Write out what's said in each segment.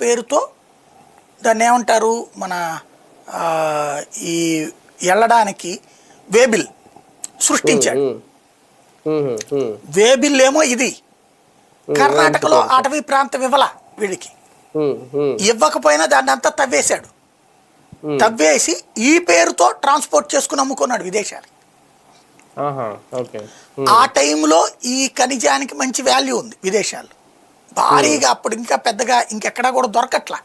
పేరుతో దాన్ని ఏమంటారు మన ఈ వెళ్ళడానికి వేబిల్ సృష్టించాడు. వేబిల్ ఏమో ఇది కర్ణాటకలో అటవీ ప్రాంతం ఇవ్వాల వీడికి, ఇవ్వకపోయినా దాన్ని అంతా తవ్వేశాడు. తవ్వేసి ఈ పేరుతో ట్రాన్స్పోర్ట్ చేసుకుని అమ్ముకున్నాడు విదేశాలు. ఆ టైంలో ఈ ఖనిజానికి మంచి వాల్యూ ఉంది విదేశాల్లో భారీగా. అప్పుడు ఇంకా పెద్దగా ఇంకెక్కడా కూడా దొరకట్లా.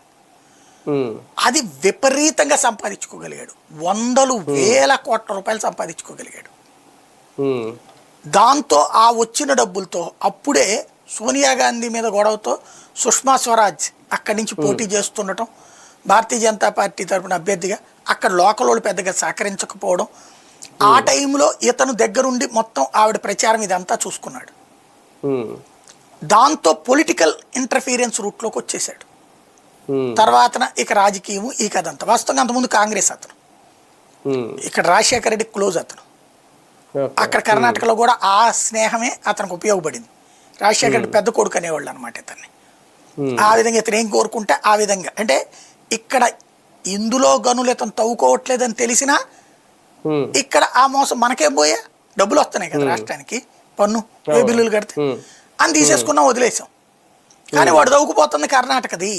అది విపరీతంగా సంపాదించుకోగలిగాడు, వందలు వేల కోట్ల రూపాయలు సంపాదించుకోగలిగాడు. దాంతో ఆ వచ్చిన డబ్బులతో అప్పుడే సోనియా గాంధీ మీద గొడవతో సుష్మా స్వరాజ్ అక్కడి నుంచి పోటీ చేస్తుండటం, భారతీయ జనతా పార్టీ తరఫున అభ్యర్థిగా అక్కడ లోకల్ వాళ్ళు పెద్దగా సహకరించకపోవడం, ఆ టైంలో ఇతను దగ్గరుండి మొత్తం ఆవిడ ప్రచారం ఇదంతా చూసుకున్నాడు. దాంతో పొలిటికల్ ఇంటర్ఫీరెన్స్ రూట్లోకి వచ్చేసాడు. తర్వాత ఇక రాజకీయం ఈ కథ అంతా. వాస్తవంగా అంతకుముందు కాంగ్రెస్ అతను, ఇక్కడ రాజశేఖర రెడ్డి క్లోజ్ అతను. అక్కడ కర్ణాటకలో కూడా ఆ స్నేహమే అతనికి ఉపయోగపడింది. రాజశేఖర రెడ్డి పెద్ద కొడుకు అనేవాళ్ళు అనమాట ఇతన్ని. ఆ విధంగా ఇతను ఏం కోరుకుంటే ఆ విధంగా, అంటే ఇక్కడ ఇందులో గనులు ఇతను తవ్వుకోవట్లేదని తెలిసినా ఇక్కడ ఆ మోసం మనకేం పోయా, డబ్బులు వస్తున్నాయి కదా రాష్ట్రానికి, పన్ను బిల్లులు కడితే అని తీసేసుకున్నాం, వదిలేసాం. కానీ వాడు తవ్వుకుపోతుంది కర్ణాటకది.